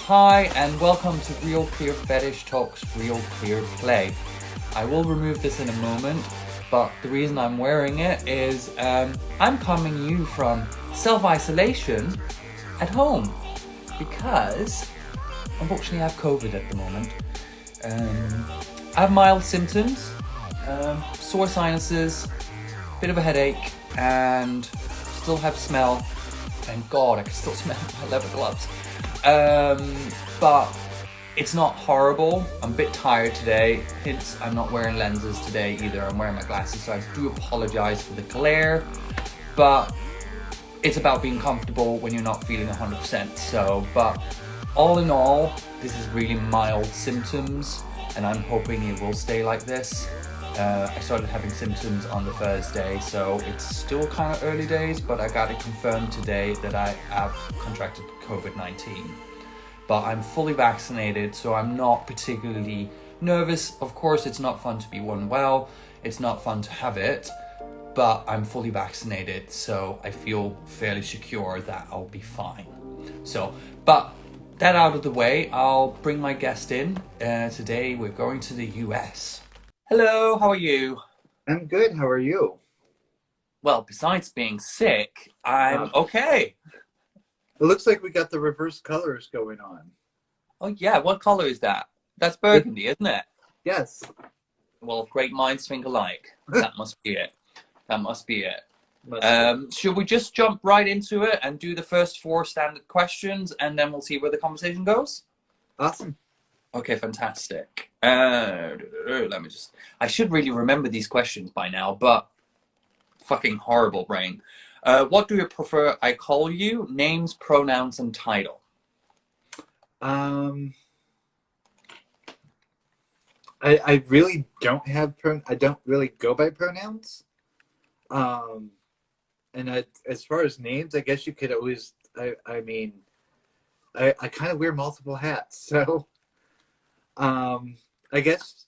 Hi and welcome to RealClearFetish Talks RealClearPlay. I will remove this in a moment, but the reason I'm wearing it is I'm calming you from self-isolation at home because unfortunately I have COVID at the moment. I have mild symptoms, sore sinuses, bit of a headache, and still have smell. Thank God I can still smell my leather gloves. But it's not horrible. I'm a bit tired today. Hence, I'm not wearing lenses today either. I'm wearing my glasses, so I do apologize for the glare. But it's about being comfortable when you're not feeling 100%. So, but all in all, this is really mild symptoms, and I'm hoping it will stay like this. I started having symptoms on the Thursday, so it's still kind of early days, but I got it confirmed today that I have contracted COVID-19. But I'm fully vaccinated, so I'm not particularly nervous. Of course, it's not fun to be unwell. It's not fun to have it, but I'm fully vaccinated, so I feel fairly secure that I'll be fine. So, but that out of the way, I'll bring my guest in. Today, we're going to the US. Hello, how are you? I'm good. How are you? Well, besides being sick, I'm okay. It looks like we got the reverse colors going on. Oh yeah, what color is that? That's It, burgundy, isn't it? yes. Well, great minds think alike. That must be it. That must be it. Must be. Should we just jump right into it and do the first 4 standard questions, and then we'll see where the conversation goes? Awesome. Okay, fantastic. Let me just... I should really remember these questions by now, but fucking horrible brain. What do you prefer I call you? Names, pronouns, and title. I really don't have I don't really go by pronouns. As far as names, I guess you could always. I mean, I kind of wear multiple hats, so I guess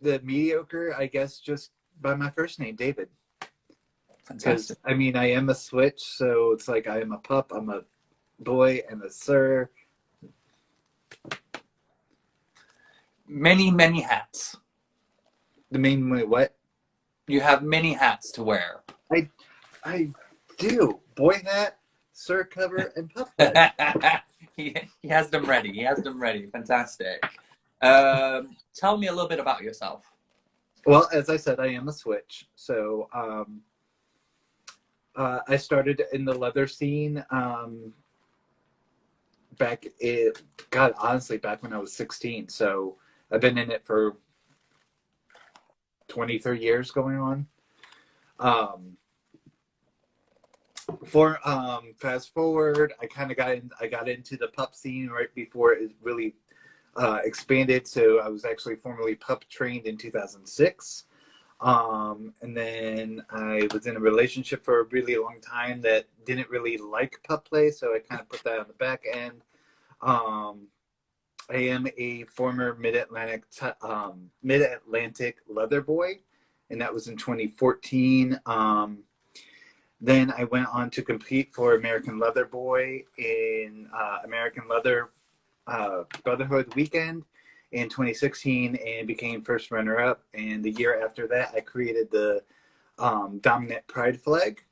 the mediocre. I guess just by my first name, David. Because Fantastic. I mean, I am a switch, so it's like I am a pup, I'm a boy, and a sir. Many, many hats. The main way, what? You have many hats to wear. I do. Boy hat, sir cover, and pup head. he has them ready. He has them ready. Fantastic. Tell me a little bit about yourself. Well, as I said, I am a switch. So I started in the leather scene honestly, back when I was 16. So I've been in it for 23 years going on. Fast forward, I got into the pup scene right before it really expanded. So I was actually formally pup trained in 2006. And then I was in a relationship for a really long time that didn't really like pup play, so I kind of put that on the back end. I am a former Mid-Atlantic leather boy, and that was in 2014. Then I went on to compete for American Leather Boy in American Leather Brotherhood Weekend in 2016 and became first runner-up. And the year after that, I created the Dominant Pride flag.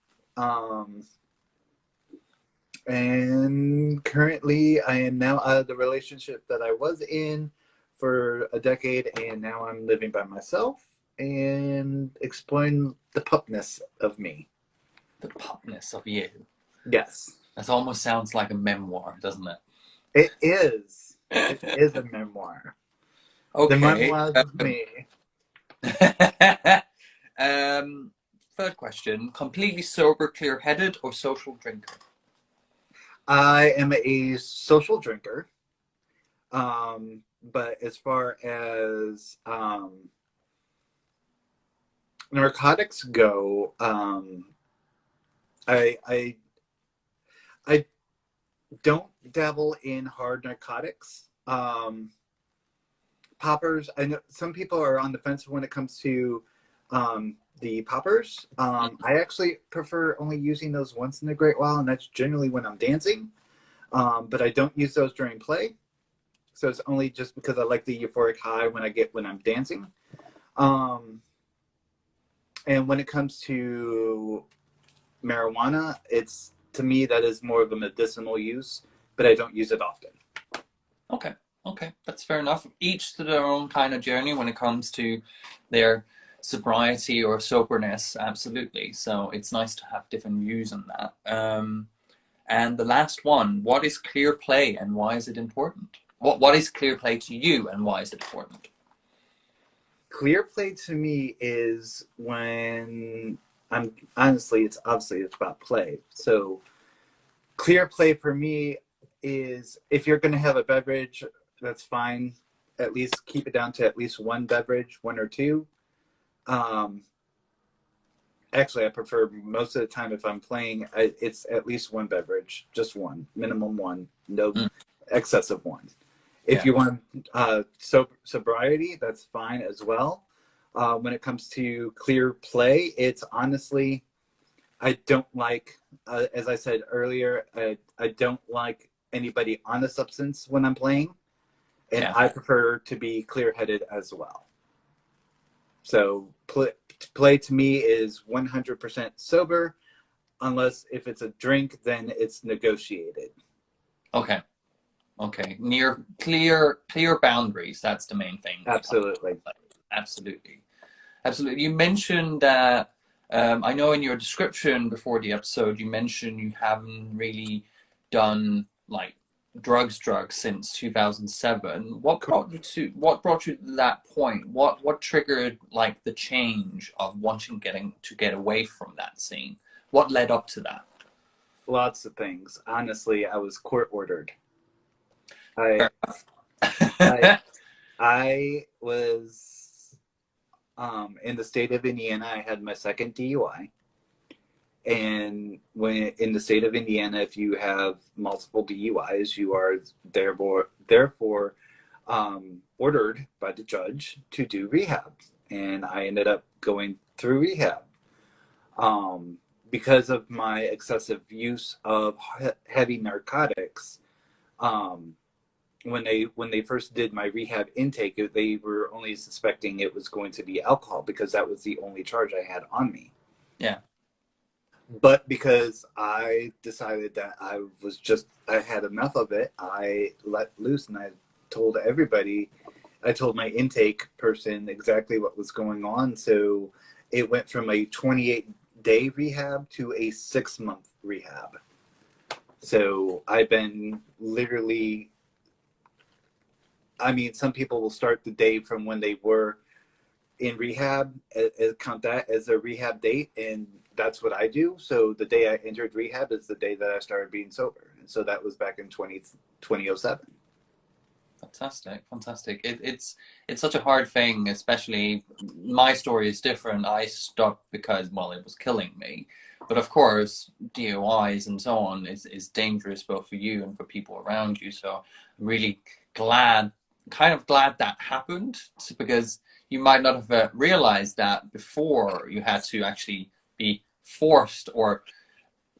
And currently, I am now out of the relationship that I was in for a decade, and now I'm living by myself and exploring the pupness of me. The pupness of you. Yes. That almost sounds like a memoir, doesn't it? It is. It is a memoir. Okay. The memoirs of me. Third question. Completely sober, clear-headed, or social drinker? I am a social drinker. But as far as narcotics go, I don't dabble in hard narcotics. Poppers, I know some people are on the fence when it comes to the poppers. I actually prefer only using those once in a great while, and that's generally when I'm dancing. But I don't use those during play. So it's only just because I like the euphoric high when I'm dancing. And when it comes to marijuana, it's, to me, that is more of a medicinal use, but I don't use it often. Okay, okay, that's fair enough. Each to their own kind of journey when it comes to their sobriety or soberness, absolutely. So it's nice to have different views on that. And the last one, what is clear play and why is it important? What is clear play to you and why is it important? Clear play to me is when I'm honestly, it's about play. So clear play for me is if you're going to have a beverage, that's fine. At least keep it down to at least one beverage, one or two. Actually, I prefer most of the time if I'm playing, it's at least one beverage, just one, minimum one, no excessive one. If you want sobriety, that's fine as well. When it comes to clear play, it's honestly, I don't like, as I said earlier, I don't like anybody on a substance when I'm playing. And I prefer to be clear-headed as well. So play to me is 100% sober, unless if it's a drink, then it's negotiated. Okay. Okay. Clear boundaries. That's the main thing. Absolutely. Absolutely. Absolutely. You mentioned that, I know in your description before the episode, you mentioned you haven't really done like drugs since 2007. What brought you to that point? What triggered like the change of wanting to get away from that scene? What led up to that? Lots of things. Honestly, I was court ordered. I was in the state of Indiana. I had my second DUI. And when in the state of Indiana, if you have multiple DUIs, you are therefore ordered by the judge to do rehab. And I ended up going through rehab because of my excessive use of heavy narcotics. When they first did my rehab intake, they were only suspecting it was going to be alcohol because that was the only charge I had on me. Yeah. But because I decided that I had enough of it, I let loose and I told my intake person exactly what was going on. So it went from a 28-day rehab to a 6-month rehab. So I've been literally, some people will start the day from when they were in rehab, count that as a rehab date, and that's what I do. So the day I entered rehab is the day that I started being sober. And so that was back in 2007. Fantastic. It's such a hard thing, especially my story is different. I stopped because, well, it was killing me. But of course, DUIs and so on is dangerous both for you and for people around you. So I'm really glad that happened, because you might not have realized that before you had to actually be forced or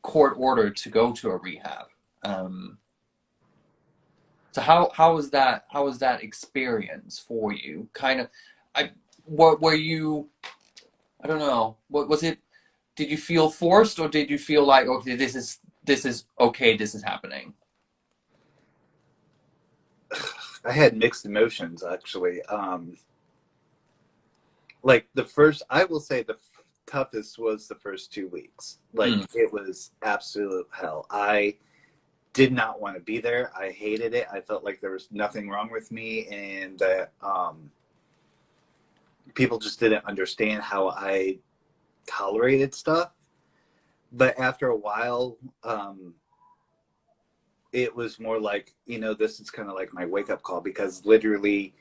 court ordered to go to a rehab. So how was that experience for you? Were you, I don't know, what was it? Did you feel forced, or did you feel like, okay, this is okay, this is happening? I had mixed emotions, actually. I will say the toughest was the first 2 weeks. It was absolute hell. I did not want to be there. I hated it. I felt like there was nothing wrong with me, and that people just didn't understand how I tolerated stuff. But after a while, it was more like, this is kind of like my wake-up call, because literally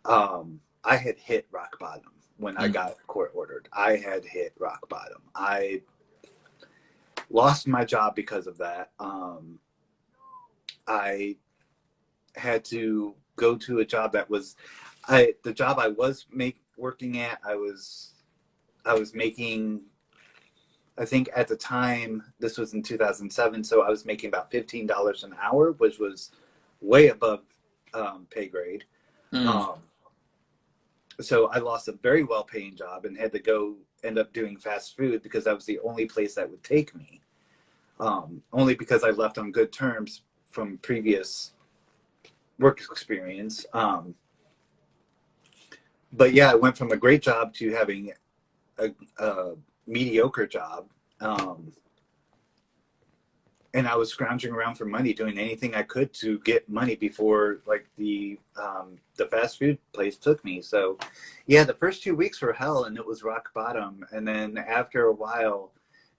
I had hit rock bottom when I got court ordered. I had hit rock bottom. I lost my job because of that. I had to go to a job that was the job I was working at. I was making, I think at the time, this was in 2007, so I was making about $15 an hour, which was way above pay grade. Mm. Um, so I lost a very well-paying job and had to go end up doing fast food because that was the only place that would take me. Only because I left on good terms from previous work experience. But yeah, I went from a great job to having a mediocre job. And I was scrounging around for money, doing anything I could to get money before like the fast food place took me. So yeah, the first 2 weeks were hell and it was rock bottom. And then after a while,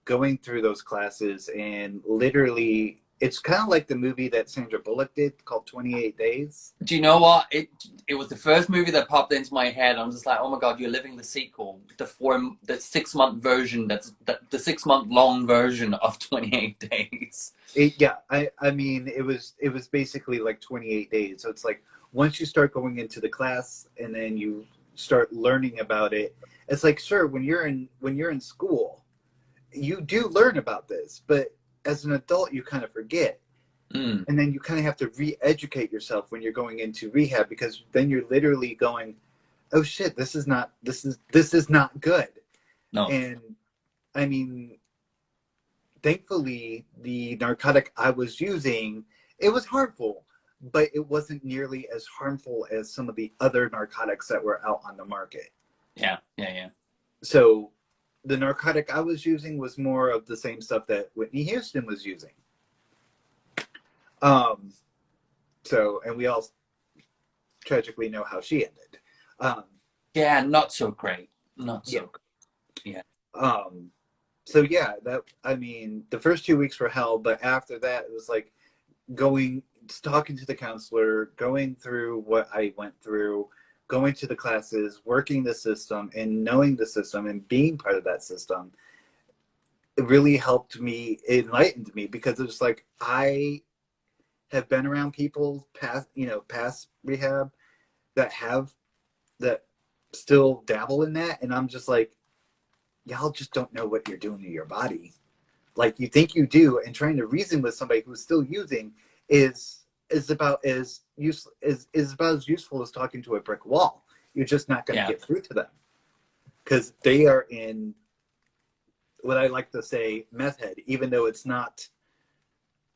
going through those classes and literally, it's kind of like the movie that Sandra Bullock did called 28 Days. Do you know what? It was the first movie that popped into my head. I'm just like, oh my god, you're living the sequel, the 6 month version. That's the 6 month long version of 28 Days. Yeah, I mean, it was basically like 28 days. So it's like once you start going into the class and then you start learning about it, it's like sure, when you're in school, you do learn about this, but as an adult, you kind of forget. Mm. And then you kind of have to re-educate yourself when you're going into rehab because then you're literally going, oh shit, this is not good. No. And I mean, thankfully the narcotic I was using, it was harmful, but it wasn't nearly as harmful as some of the other narcotics that were out on the market. Yeah, yeah, yeah. So the narcotic I was using was more of the same stuff that Whitney Houston was using. So, and we all tragically know how she ended. Yeah, not so great. Not so Yeah. great. Yeah. So yeah, I mean, the first 2 weeks were hell, but after that, it was like talking to the counselor, going through what I went through, going to the classes, working the system, and knowing the system and being part of that system. It really helped me, it enlightened me because it was like I have been around people past rehab that still dabble in that, and I'm just like, y'all just don't know what you're doing to your body. Like you think you do, and trying to reason with somebody who's still using is about as useful as talking to a brick wall. You're just not going to get through to them because they are in what I like to say meth head, even though it's not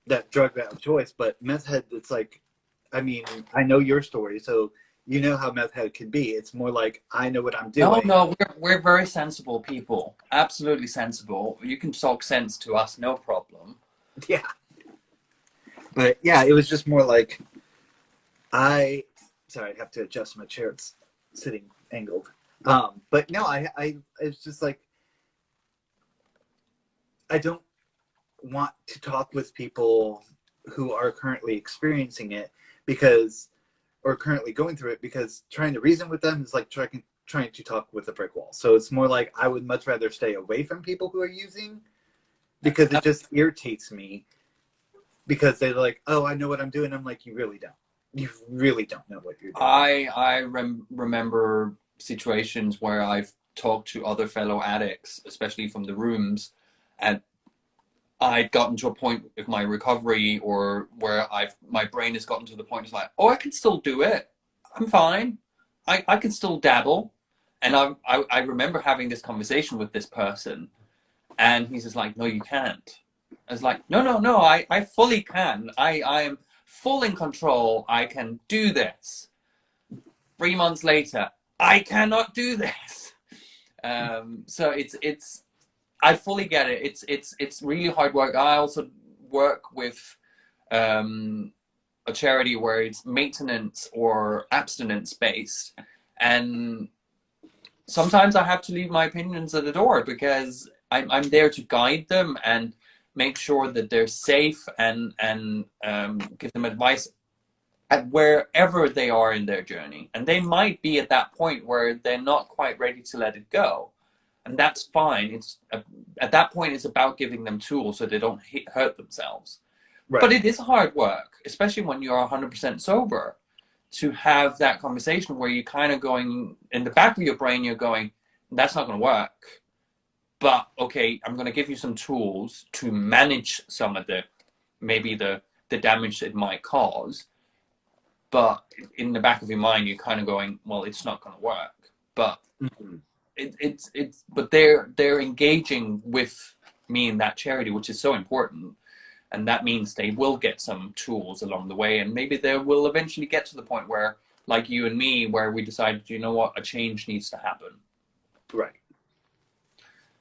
that drug of choice, but meth head, it's like, I mean, I know your story, so you know how meth head can be. It's more like, I know what I'm doing. No, we're very sensible people. Absolutely sensible. You can talk sense to us, no problem. Yeah. But yeah, it was just more like, sorry, I have to adjust my chair. It's sitting angled. But no, it's just like, I don't want to talk with people who are currently experiencing it or currently going through it, because trying to reason with them is like trying to talk with a brick wall. So it's more like I would much rather stay away from people who are using because it just irritates me because they're like, oh, I know what I'm doing. I'm like, you really don't. You really don't know what you're doing. I remember situations where I've talked to other fellow addicts, especially from the rooms, and I'd gotten to a point with my recovery or where my brain has gotten to the point it's like, oh, I can still do it. I'm fine. I can still dabble. And I remember having this conversation with this person and he's just like, no, you can't. I was like, no, I fully can. I am full in control. I can do this. 3 months later, I cannot do this. So it's I fully get it. It's really hard work. I also work with a charity where it's maintenance or abstinence based, and sometimes I have to leave my opinions at the door because I'm there to guide them and make sure that they're safe and give them advice at wherever they are in their journey. And they might be at that point where they're not quite ready to let it go. And that's fine. It's at that point, it's about giving them tools so they don't hurt themselves. Right. But it is hard work, especially when you're 100% sober, to have that conversation where you're kind of going, in the back of your brain, you're going, that's not going to work. But, okay, I'm going to give you some tools to manage some of maybe the damage it might cause. but in the back of your mind, you're kind of going, well, it's not going to work. But but they're engaging with me in that charity, which is so important. And that means they will get some tools along the way, and maybe they will eventually get to the point where, like you and me, where we decided, you know what, a change needs to happen. Right.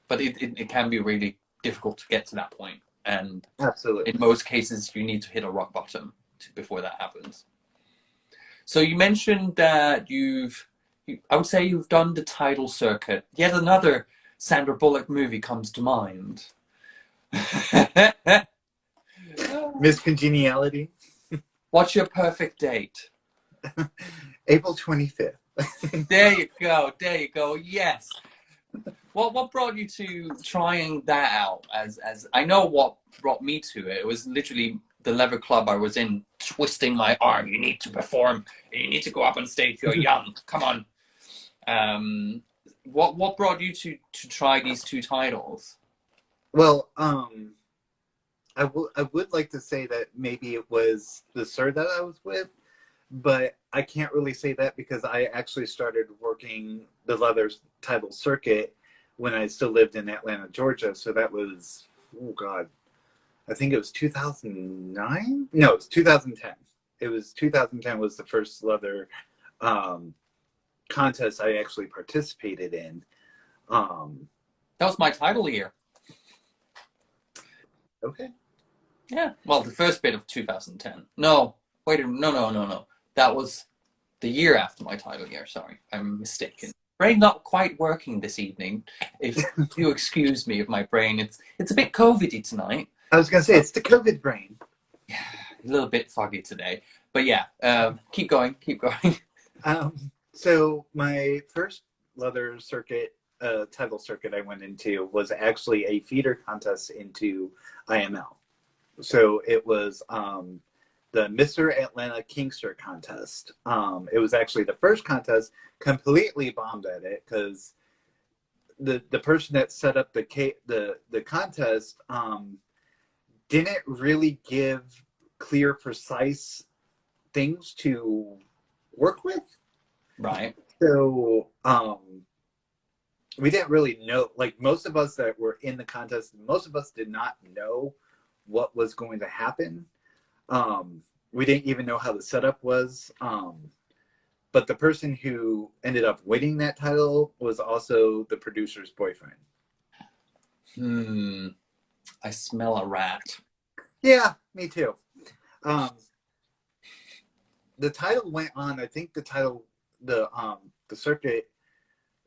But it can be really difficult to get to that point. And absolutely, in most cases, you need to hit a rock bottom before that happens. So you mentioned that I would say you've done the title circuit. Yet another Sandra Bullock movie comes to mind. Miss Congeniality. What's your perfect date? April 25th. There you go. There you go. Yes. What brought you to trying that out? As I know what brought me to it. It was literally the leather club I was in, twisting my arm. You need to perform. You need to go up on stage. You're young. Come on. What brought you to try these two titles? Well, I would like to say that maybe it was the sir that I was with, but I can't really say that because I actually started working the leather title circuit when I still lived in Atlanta, Georgia. So that was, oh God, I think it was 2009? No, it was 2010. It was 2010 was the first leather contest I actually participated in. That was my title year. Okay. Yeah. Well, the first bit of 2010. No. Wait. No. That was the year after my title year. Sorry, I'm mistaken. Brain not quite working this evening. If you excuse me, of my brain, it's a bit COVID-y tonight. I was gonna say it's the COVID brain. Yeah, a little bit foggy today. But yeah, keep going. So my first leather circuit, title circuit I went into was actually a feeder contest into IML. So it was the Mr. Atlanta Kingster contest. It was actually the first contest, completely bombed at it because the person that set up the contest didn't really give clear, precise things to work with. Right. So we didn't really know, like most of us that were in the contest, most of us did not know what was going to happen. We didn't even know how the setup was. But the person who ended up winning that title was also the producer's boyfriend. I smell a rat. Yeah, me too. The title went on, I think the title, the circuit,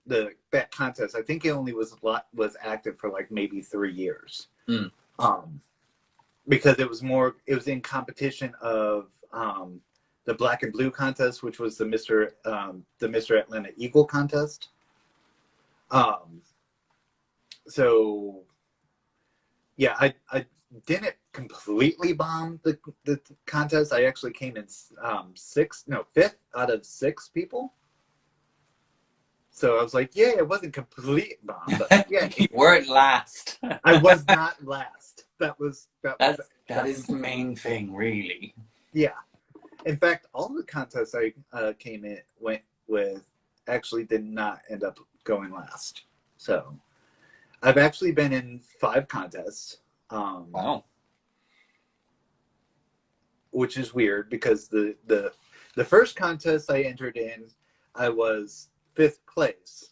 that contest, I think it only was active for like maybe 3 years. Because it was in competition of the Black and Blue contest, which was the Mr. Atlanta Eagle contest. So yeah, I didn't completely bomb the contest. I actually came in fifth out of 6 people. So I was like, yeah, it wasn't complete bomb, but yeah. You weren't last. I was not last. That is the main thing, really. Yeah. In fact, all the contests I went with actually did not end up going last. So I've actually been in 5 contests. Wow. Which is weird because the first contest I entered in, I was 5th place.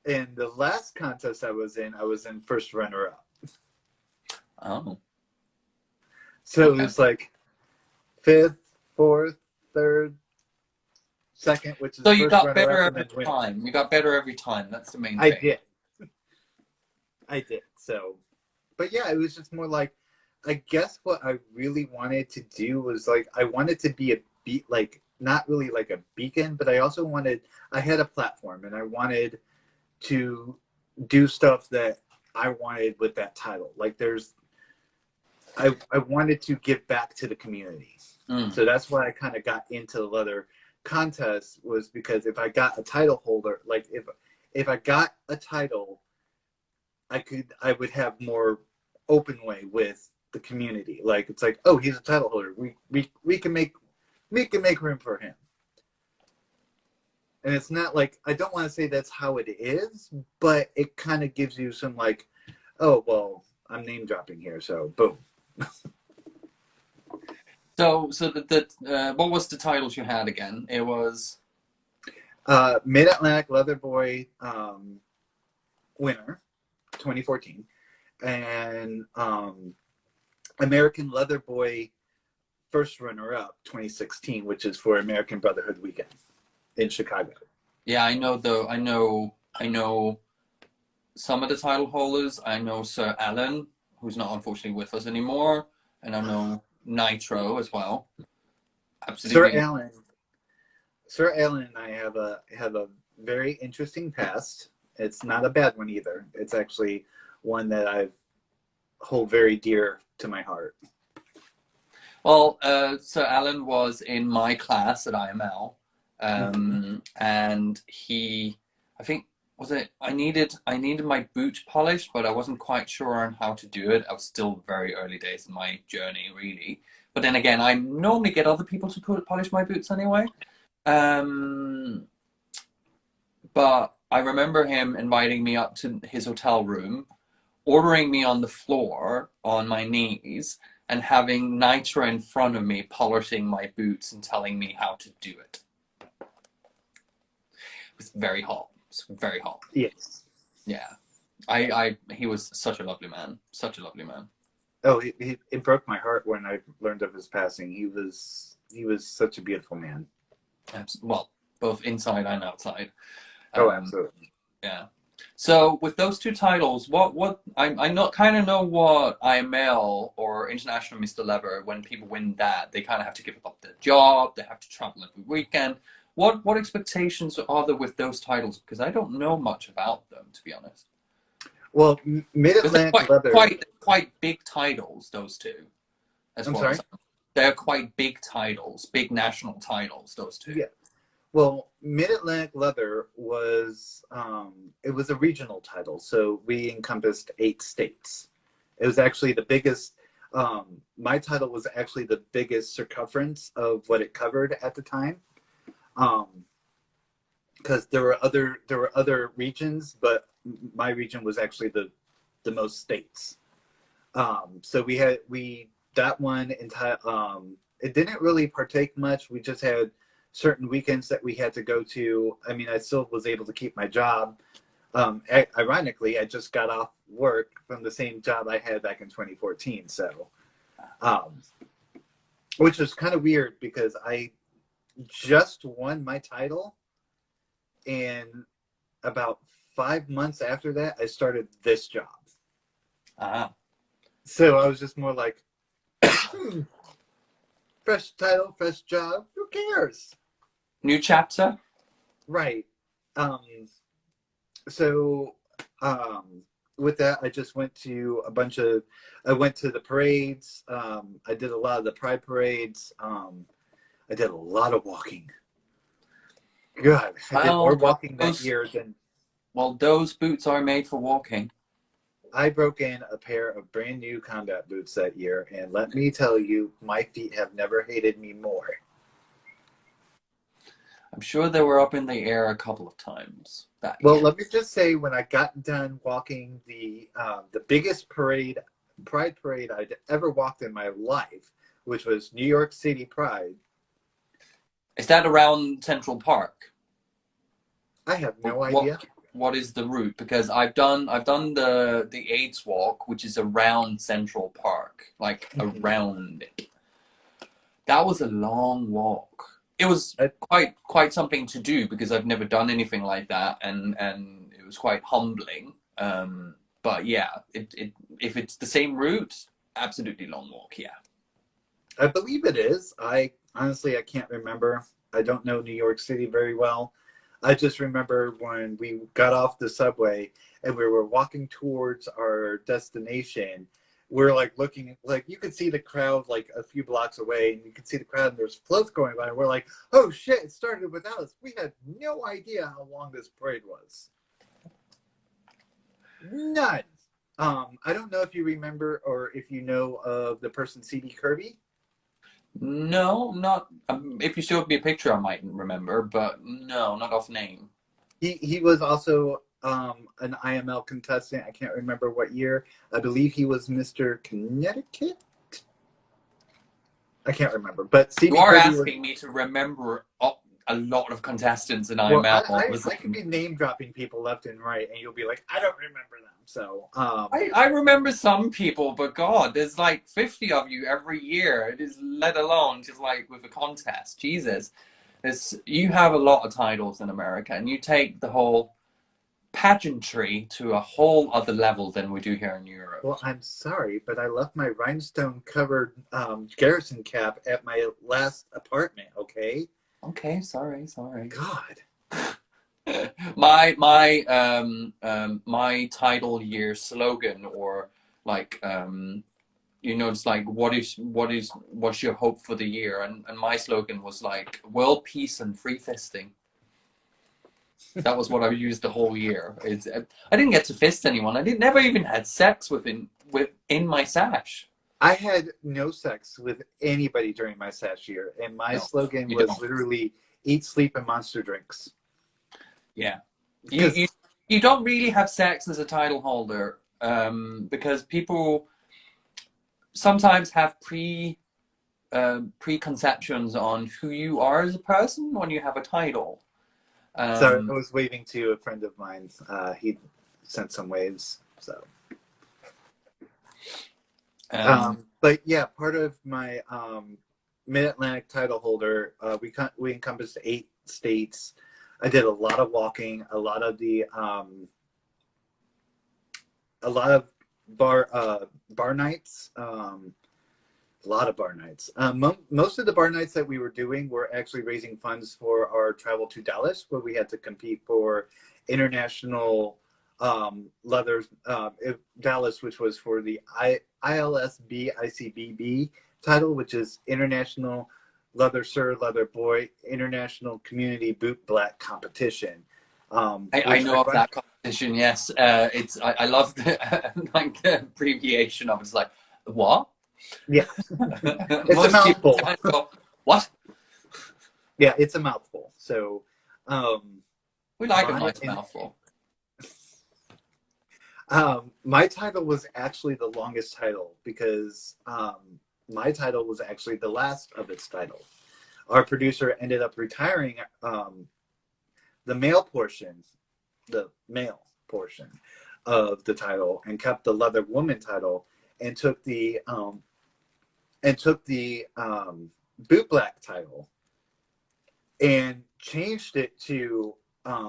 And the last contest I was in first runner-up. Oh. So okay. It was like 5th, 4th, 3rd, 2nd, which is so you got better every time. You got better every time. That's the main thing. I did. So, but yeah, it was just more like, I guess what I really wanted to do was like, I wanted to be not really like a beacon, but I also I had a platform and I wanted to do stuff that I wanted with that title. Like I wanted to give back to the community. So that's why I kind of got into the leather contest, was because if I got a title holder, like if I got a title, I would have more open way with the community. Like it's like, oh, he's a title holder. We can make we can make room for him. And it's not like, I don't want to say that's how it is, but it kind of gives you some like, oh, well, I'm name dropping here, so boom. So what was the titles you had again? It was Mid-Atlantic Leather Boy winner, 2014, and American Leather Boy first runner-up, 2016, which is for American Brotherhood Weekend in Chicago. Yeah, I know some of the title holders. I know Sir Alan, who's not unfortunately with us anymore, and I know Nitro as well. Absolutely. Sir Alan and I have a very interesting past. It's not a bad one either. It's actually one that I hold very dear to my heart. Well, Sir Alan was in my class at IML, and I think, was it? I needed my boot polished, but I wasn't quite sure on how to do it. I was still very early days in my journey, really. But then again, I normally get other people to polish my boots anyway. But I remember him inviting me up to his hotel room, ordering me on the floor on my knees, and having Nitro in front of me polishing my boots and telling me how to do it. It was very hot. It was very hot. Yes. Yeah. He was such a lovely man. Such a lovely man. Oh, it broke my heart when I learned of his passing. He was such a beautiful man. Well, both inside and outside. Oh, absolutely. Yeah. So with those two titles, what I kind of know what IML or International Mr. Leather, when people win that, they kind of have to give up their job, they have to travel every weekend. What expectations are there with those titles? Because I don't know much about them, to be honest. Well, Mid-Atlantic Leather, quite big titles, those two. I'm sorry? They're quite big titles, big national titles, those two. Yeah. Well, Mid-Atlantic Leather was it was a regional title, so we encompassed 8 states. It was actually the biggest. My title was actually the biggest circumference of what it covered at the time, because there were other regions, but my region was actually the most states. So we that one entire. It didn't really partake much. We just had certain weekends that we had to go to. I mean, I still was able to keep my job. Ironically, I just got off work from the same job I had back in 2014. So, which was kind of weird because I just won my title, and about 5 months after that, I started this job. So I was just more like, fresh title, fresh job. Who cares? New chapter. Right. So with that, I just went to I went to the parades. I did a lot of the pride parades. I did a lot of walking. God, I did more walking that year than. Well, those boots are made for walking. I broke in a pair of brand new combat boots that year, and let me tell you, my feet have never hated me more. I'm sure they were up in the air a couple of times. Well, let me just say, when I got done walking the biggest pride parade I'd ever walked in my life, which was New York City Pride. Is that around Central Park? I have no idea. What is the route? Because I've done the AIDS walk, which is around Central Park, like around it. That was a long walk. It was quite something to do because I've never done anything like that, and it was quite humbling. But yeah, if it's the same route, absolutely long walk. Yeah, I believe it is. I can't remember. I don't know New York City very well. I just remember when we got off the subway and we were walking towards our destination, we're like looking, like you could see the crowd like a few blocks away, and you could see the crowd and there's floats going by, and we're like, oh shit, it started without us. We had no idea how long this parade was. None. I don't know if you remember or if you know of the person C.D. Kirby. No, not. If you showed me a picture, I might remember, but no, not off name. He was also an IML contestant. I can't remember what year. I believe he was Mr. Connecticut. I can't remember, but You Stevie are Kirby was. asking me to remember a lot of contestants in Well, IML all of a I could sudden. be name dropping people left and right, and you'll be like, I don't remember them. So, I remember some people, but God, there's like 50 of you every year. It is let alone just like with a contest. Jesus. You have a lot of titles in America, and you take the whole pageantry to a whole other level than we do here in Europe. well, I'm sorry, but I left my rhinestone covered Garrison cap at my last apartment. Okay. Okay, sorry. God. My title year slogan, or like it's like what's your hope for the year, and my slogan was like world peace and free fisting. That was what I used the whole year. I didn't get to fist anyone. I didn't never even had sex within my sash. I had no sex with anybody during my SAT year, and my No, slogan you was don't. literally eat, sleep, and monster drinks. Yeah, you Because you you don't really have sex as a title holder, because people sometimes have preconceptions on who you are as a person when you have a title. sorry, I Um, was waving to a friend of mine. He sent some waves. So, um, but yeah, part of my Mid Atlantic title holder, we encompassed 8 states. I did a lot of walking, a lot of bar nights. A lot of bar nights. Most of the bar nights that we were doing were actually raising funds for our travel to Dallas, where we had to compete for international leather Dallas, which was for the ILSB ICBB title, which is International Leather Sir Leather Boy International Community Boot Black Competition. I Which I know of run. that competition. Yes, I love the like the abbreviation of it. It's like what? Yeah, it's a Most people mouthful. kind of go, what? Yeah, it's a mouthful. So, um, We like a my nice mouthful. my title was actually the longest title because my title was actually the last of its title. Our producer ended up retiring the male portion, the male portion of the title, and kept the leather woman title, and took the boot black title and changed it to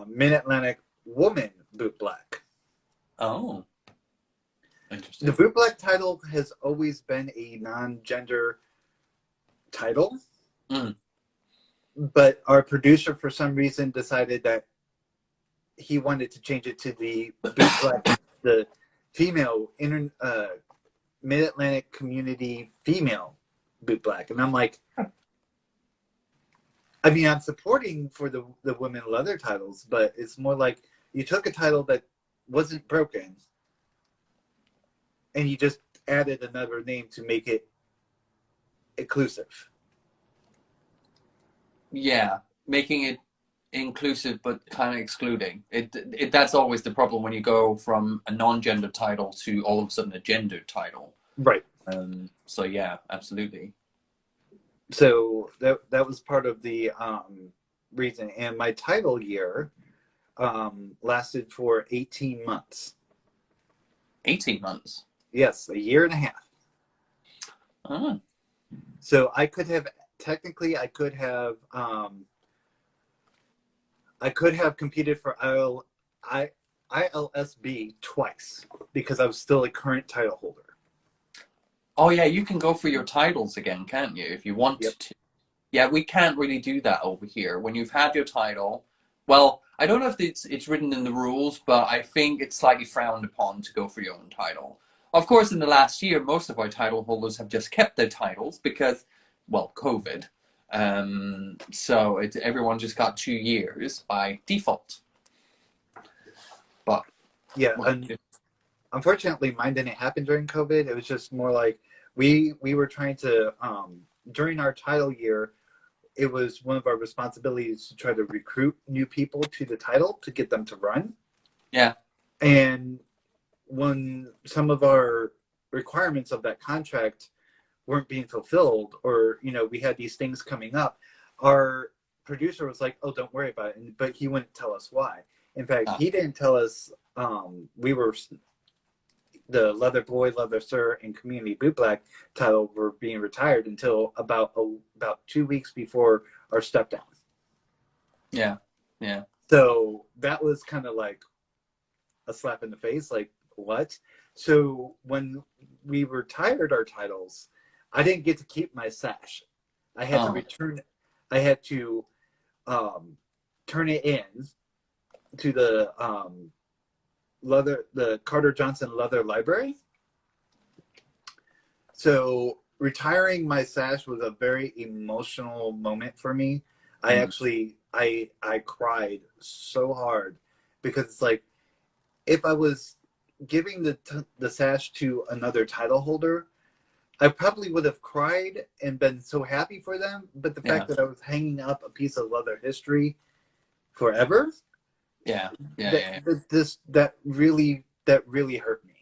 Mid Atlantic Woman Boot Black. Oh, The interesting. Boot Black title has always been a non-gender title, Mm. but our producer, for some reason, decided that he wanted to change it to the Boot Black, the female Mid Atlantic community female Boot Black, and I'm like, I mean, I'm supporting for the women leather titles, but it's more like you took a title that wasn't broken and you just added another name to make it inclusive. Yeah, making it inclusive but kind of excluding it. That's always the problem when you go from a non-gender title to all of a sudden a gendered title. Right. So yeah, absolutely. So that was part of the reason. And my title year lasted for 18 months. 18 months. Yes, a year and a half. Oh. So I could have I could have competed for ILSB twice because I was still a current title holder. Oh yeah, you can go for your titles again, can't you, if you want Yep. to? Yeah, we can't really do that over here. When you've had your title, well, I don't know if it's written in the rules, but I think it's slightly frowned upon to go for your own title. Of course, in the last year, most of our title holders have just kept their titles because, well, COVID. So everyone just got 2 years by default. But Yeah, what can and you do? unfortunately, mine didn't happen during COVID. It was just more like we were trying to during our title year, it was one of our responsibilities to try to recruit new people to the title to get them to run. Yeah. And when some of our requirements of that contract weren't being fulfilled, or we had these things coming up, our producer was like, "Oh, don't worry about it," but he wouldn't tell us why. In fact, he didn't tell us we were the Leather Boy, Leather Sir, and Community Bootblack title were being retired until about 2 weeks before our step down. Yeah, yeah. So that was kind of like a slap in the face, like, what? So when we retired our titles, I didn't get to keep my sash. I had to return. I had to turn it in to the Carter Johnson Leather Library. So retiring my sash was a very emotional moment for me. I actually I cried so hard, because it's like, if I was giving the sash to another title holder, I probably would have cried and been so happy for them. But the fact that I was hanging up a piece of leather history forever, that really hurt me.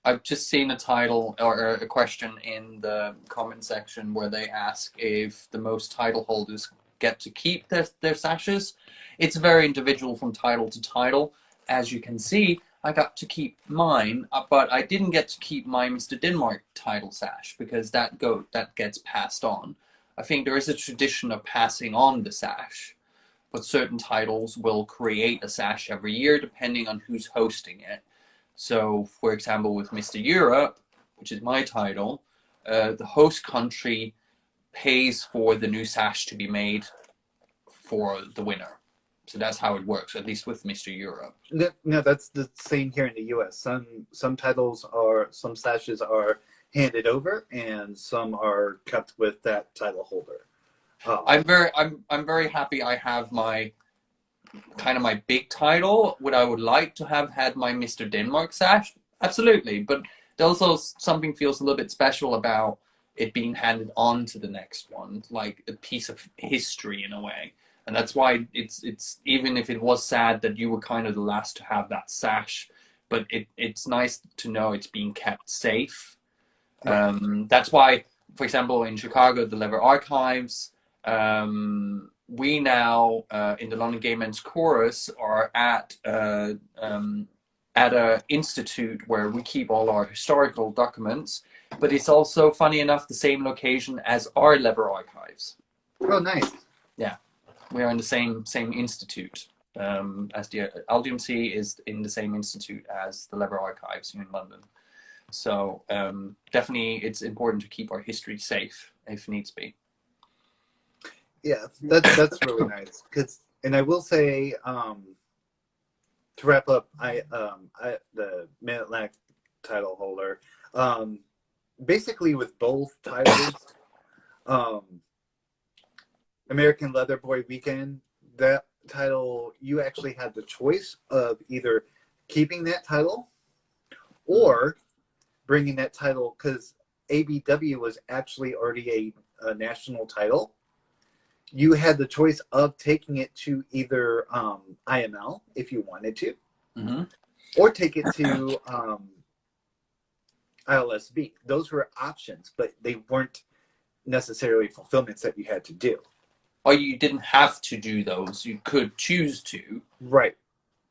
I've just seen a title or a question in the comment section where they ask if the most title holders get to keep their sashes. It's very individual from title to title. As you can see, I got to keep mine, but I didn't get to keep my Mr. Denmark title sash, because that gets passed on. I think there is a tradition of passing on the sash, but certain titles will create a sash every year depending on who's hosting it. So, for example, with Mr. Europe, which is my title, the host country pays for the new sash to be made for the winner. So that's how it works, at least with Mr. Europe. No, that's the same here in the U.S. Some sashes are handed over, and some are kept with that title holder. I'm very happy I have my kind of my big title. Would I would like to have had my Mr. Denmark sash? Absolutely, but also something feels a little bit special about it being handed on to the next one, like a piece of history in a way. And that's why it's even if it was sad that you were kind of the last to have that sash, but it's nice to know it's being kept safe. That's why, for example, in Chicago, the Leather Archives, we now in the London Gay Men's Chorus are at an institute where we keep all our historical documents, but it's also, funny enough, the same location as our Leather Archives. Oh, nice. Yeah. We are in the same institute, as the LGMC is in the same institute as the Leather Archives here in London. So definitely it's important to keep our history safe if needs be. Yeah, that's really nice. And I will say, to wrap up, I the Mid-Atlantic title holder, basically with both titles, American Leather Boy Weekend, that title, you actually had the choice of either keeping that title or bringing that title, because ABW was actually already a national title. You had the choice of taking it to either IML if you wanted to, or take it to ILSB. Those were options, but they weren't necessarily fulfillments that you had to do. Or you didn't have to do those. You could choose to. Right.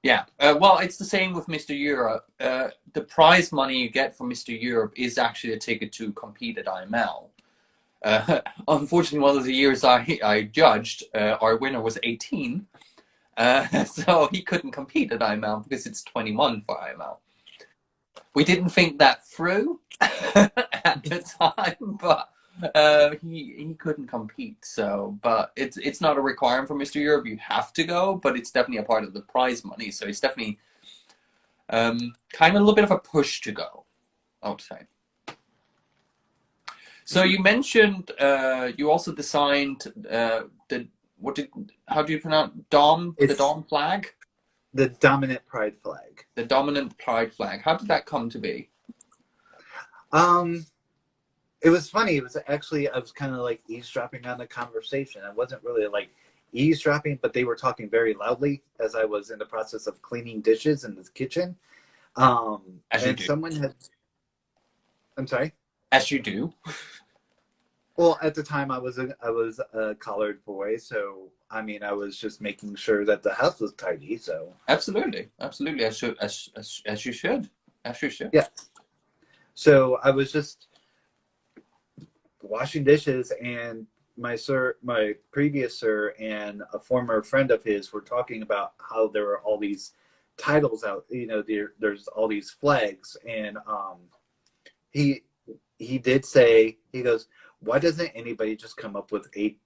Yeah. Well, it's the same with Mr. Europe. The prize money you get from Mr. Europe is actually a ticket to compete at IML. Unfortunately, one of the years I judged, our winner was 18. So he couldn't compete at IML because it's 21 for IML. We didn't think that through at the time, but he couldn't compete. So, but it's not a requirement for Mr. Europe. You have to go, but it's definitely a part of the prize money. So it's definitely kind of a little bit of a push to go, I would say. So you mentioned you also designed how do you pronounce the Dom flag? The dominant pride flag. The dominant pride flag. How did that come to be? It was funny. It was actually, I was kind of like eavesdropping on the conversation. I wasn't really like eavesdropping, but they were talking very loudly as I was in the process of cleaning dishes in the kitchen. As you And do. someone had, I'm sorry. As you do. Well, at the time I was a colored boy, so I mean I was just making sure that the house was tidy. So Absolutely. Absolutely. As you should. As you should. yeah, so I was just washing dishes, and my previous sir, and a former friend of his were talking about how there were all these titles out. You know, there's all these flags, and he he did say, he goes, why doesn't anybody just come up with a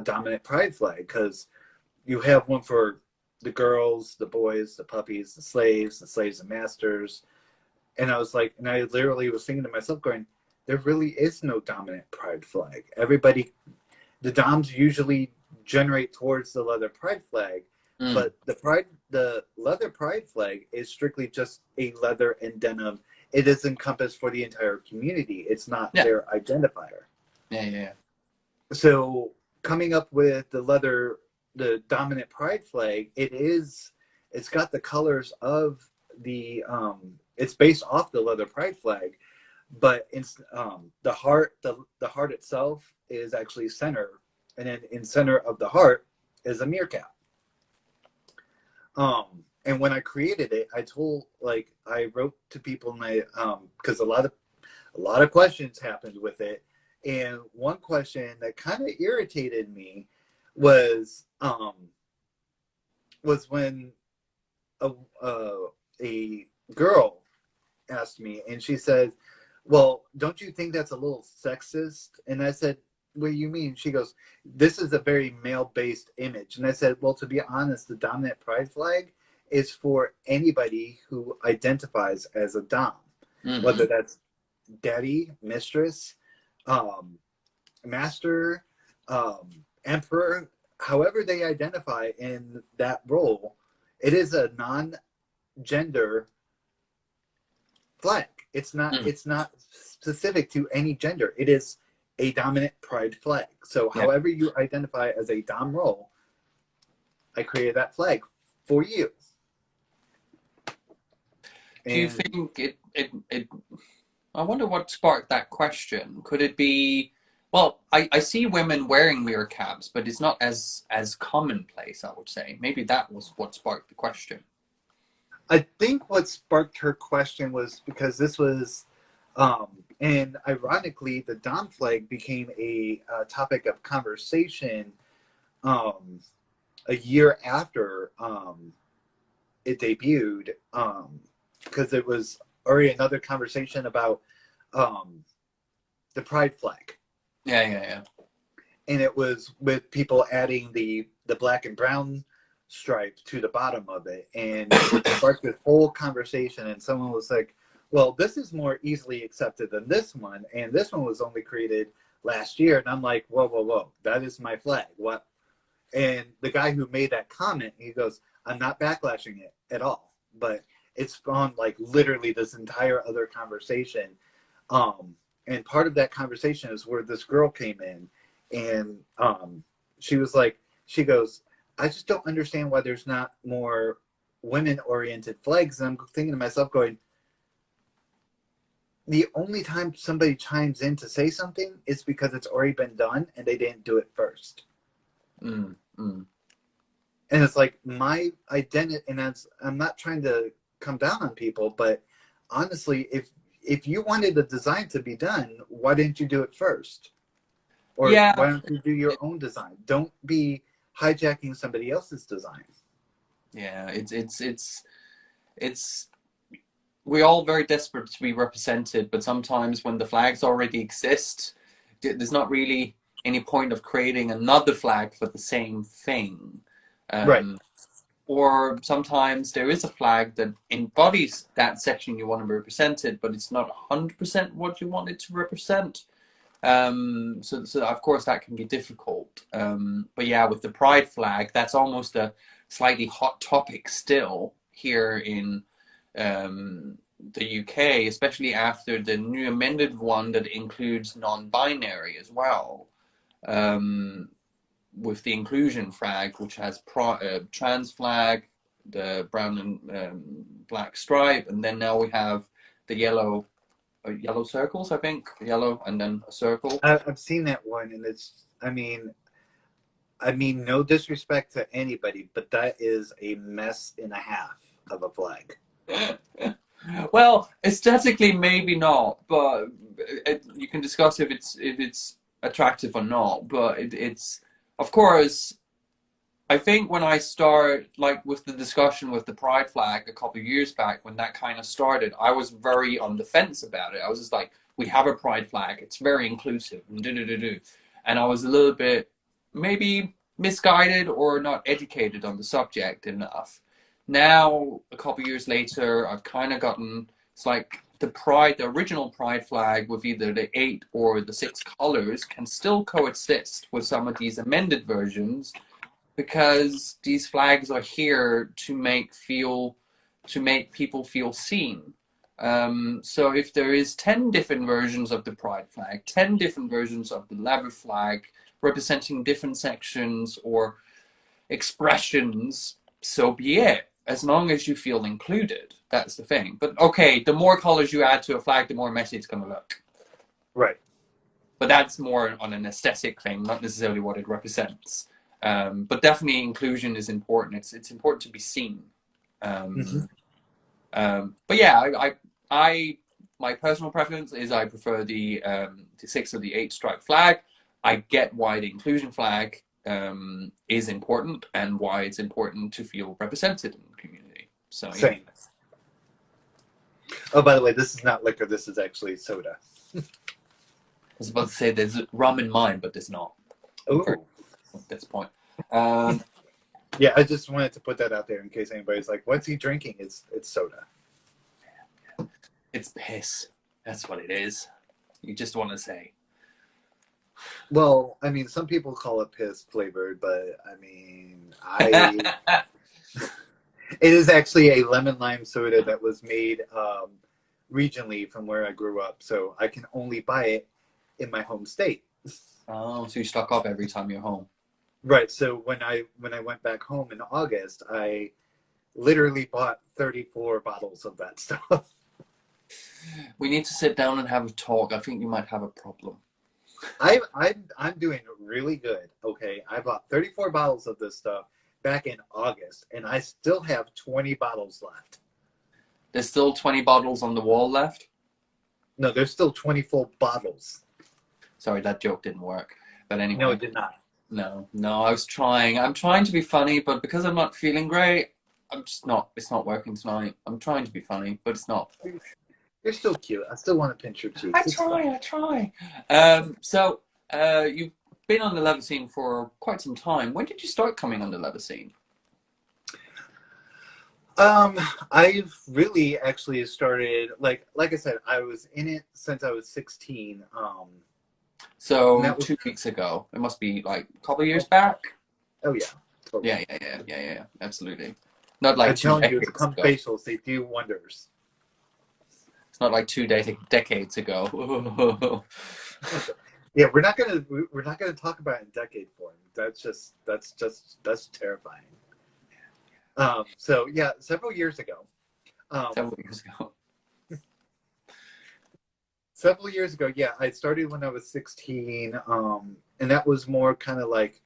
dominant pride flag? Because you have one for the girls, the boys, the puppies, the slaves and masters. And I was like, and I literally was thinking to myself, going, there really is no dominant pride flag. Everybody, the DOMs usually generate towards the leather pride flag, but the leather pride flag is strictly just a leather and denim. It is encompassed for the entire community. It's not their identifier. Yeah. So coming up with the dominant pride flag, it's got the colors of it's based off the leather pride flag, but it's the heart itself is actually center, and then in center of the heart is a meerkat. And when I created it, I wrote to people, and because a lot of questions happened with it, and one question that kind of irritated me was when a girl asked me, and she said, well, don't you think that's a little sexist? And I said, what do you mean? She goes, this is a very male-based image. And I said, well, to be honest, the dominant pride flag is for anybody who identifies as a dom, whether that's daddy, mistress, master, emperor, however they identify in that role. It is a non-gender flag. It's not specific to any gender. It is a dominant pride flag. So however you identify as a dom role, I created that flag for you. Do you think it I wonder what sparked that question. Could it be, well, I see women wearing meerkats, but it's not as commonplace, I would say. Maybe that was what sparked the question. I think what sparked her question was because this was, and ironically, the Dom flag became a topic of conversation a year after it debuted, because it was already another conversation about the pride flag. Yeah. And it was with people adding the black and brown stripe to the bottom of it, and it sparked this whole conversation, and someone was like, well, this is more easily accepted than this one, and this one was only created last year. And I'm like, whoa, that is my flag. What? And the guy who made that comment, he goes, I'm not backlashing it at all, but it's spawned like literally this entire other conversation. And part of that conversation is where this girl came in, and she was like, she goes, I just don't understand why there's not more women-oriented flags. And I'm thinking to myself, going, the only time somebody chimes in to say something is because it's already been done and they didn't do it first. And it's like my identity, and I'm not trying to come down on people, but honestly, if you wanted the design to be done, why didn't you do it first? Or why don't you do your own design? Don't be hijacking somebody else's design. Yeah, it's we're all very desperate to be represented, but sometimes when the flags already exist, there's not really any point of creating another flag for the same thing. Right. Or sometimes there is a flag that embodies that section you want to be represented, but it's not 100% what you want it to represent. So of course that can be difficult. But yeah, with the pride flag, that's almost a slightly hot topic still here in the UK, especially after the new amended one that includes non-binary as well, um, with the inclusion flag, which has trans flag, the brown and black stripe, and then now we have the yellow circles, I think, yellow and then a circle. I've seen that one, and it's. I mean, no disrespect to anybody, but that is a mess and a half of a flag. Well, aesthetically, maybe not, but you can discuss if it's attractive or not. But it's of course. I think when I start like with the discussion with the pride flag a couple of years back, when that kind of started, I was very on the fence about it. I was just like, we have a pride flag; it's very inclusive, and I was a little bit maybe misguided or not educated on the subject enough. Now, a couple years later, I've kind of gotten, it's like the original pride flag with either the 8 or the 6 colors can still coexist with some of these amended versions because these flags are here to make people feel seen. So if there is 10 different versions of the pride flag, 10 different versions of the leather flag representing different sections or expressions, so be it, as long as you feel included. That's the thing. But okay, the more colors you add to a flag, the more messy it's going to look. Right. But that's more on an aesthetic thing, not necessarily what it represents. But definitely inclusion is important. It's important to be seen. But yeah, I my personal preference is I prefer the 6 or the 8 stripe flag. I get why the inclusion flag is important and why it's important to feel represented in the community. So Same. Yeah. Oh, by the way, this is not liquor. This is actually soda. I was about to say there's rum in mine, but there's not. Oh, At this point. yeah. I just wanted to put that out there in case anybody's like, "What's he drinking?" It's soda. It's piss. That's what it is. You just want to say. Well, I mean, some people call it piss flavored, but I mean, it is actually a lemon lime soda that was made regionally from where I grew up, so I can only buy it in my home state. Oh, so you stock up every time you're home. Right. So when I went back home in August, I literally bought 34 bottles of that stuff. We need to sit down and have a talk. I think you might have a problem. I'm doing really good. Okay, I bought 34 bottles of this stuff back in August, and I still have 20 bottles left. There's still 20 bottles on the wall left? No, there's still 20 full bottles. Sorry, that joke didn't work. But anyway. No, it did not. No, I was trying. I'm trying to be funny, but because I'm not feeling great, I'm just not. It's not working tonight. I'm trying to be funny, but it's not. You're still cute. I still want to pinch your cheeks. I try. So, you've been on the leather scene for quite some time. When did you start coming on the leather scene? I've really actually started like I said, I was in it since I was 16. So 2 weeks ago. It must be like a couple of years back. Oh yeah. Totally. Yeah. Absolutely. Not like I'm telling you, come facials, they do wonders. It's not like 2 decades ago. Yeah, we're not gonna talk about it in decade form. That's terrifying. So yeah, several years ago. Several years ago, yeah, I started when I was 16, and that was more kind of like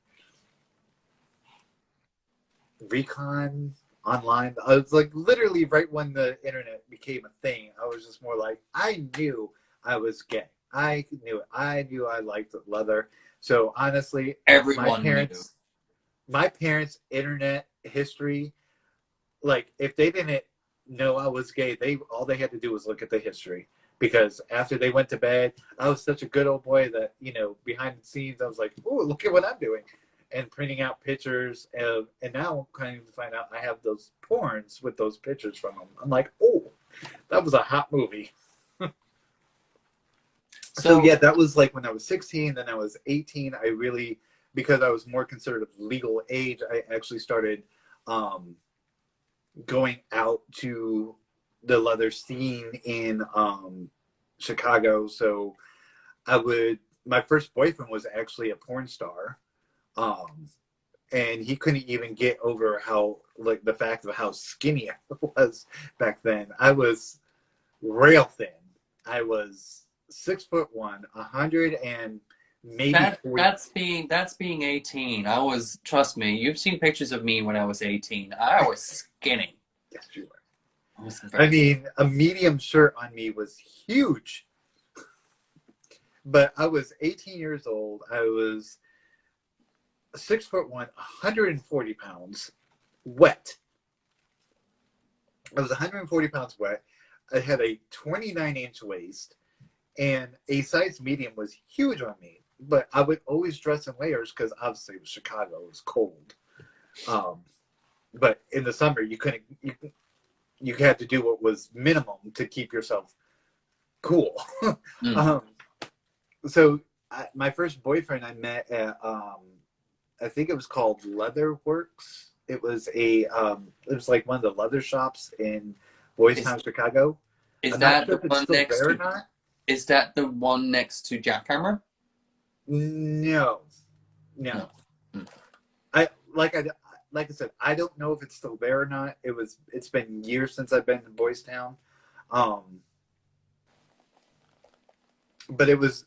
recon online. I was like literally right when the internet became a thing. I was just more like, I knew I was gay. I knew it. I knew I liked leather. So honestly, everyone knew. My parents' internet history, like if they didn't know I was gay, all they had to do was look at the history. Because after they went to bed, I was such a good old boy that, behind the scenes, I was like, "Oh, look at what I'm doing," and printing out pictures. And now I'm kind of to find out I have those porns with those pictures from them. I'm like, "Oh, that was a hot movie." So yeah, that was like when I was 16. Then I was 18. I really, because I was more considered of legal age, I actually started going out to the leather scene in Chicago. So my first boyfriend was actually a porn star. Um, and he couldn't even get over how, like, the fact of how skinny I was back then. I was rail thin. I was 6'1", 100 and maybe 40. That's being 18. I was, trust me, you've seen pictures of me when I was 18. I was skinny. Yes, you were. I I mean, a medium shirt on me was huge. But I was 18 years old. I was 6'1", 140 pounds, wet. I was 140 pounds wet. I had a 29-inch waist, and a size medium was huge on me. But I would always dress in layers because obviously it was Chicago. It was cold. But in the summer, you couldn't. You had to do what was minimum to keep yourself cool. So my first boyfriend I met at I think it was called Leatherworks. It was it was like one of the leather shops in Boys Town, Chicago. Is that the one next to? Or not. Is that the one next to Jackhammer? No. Like I said, I don't know if it's still there or not. It's been years since I've been in Boys Town. But it was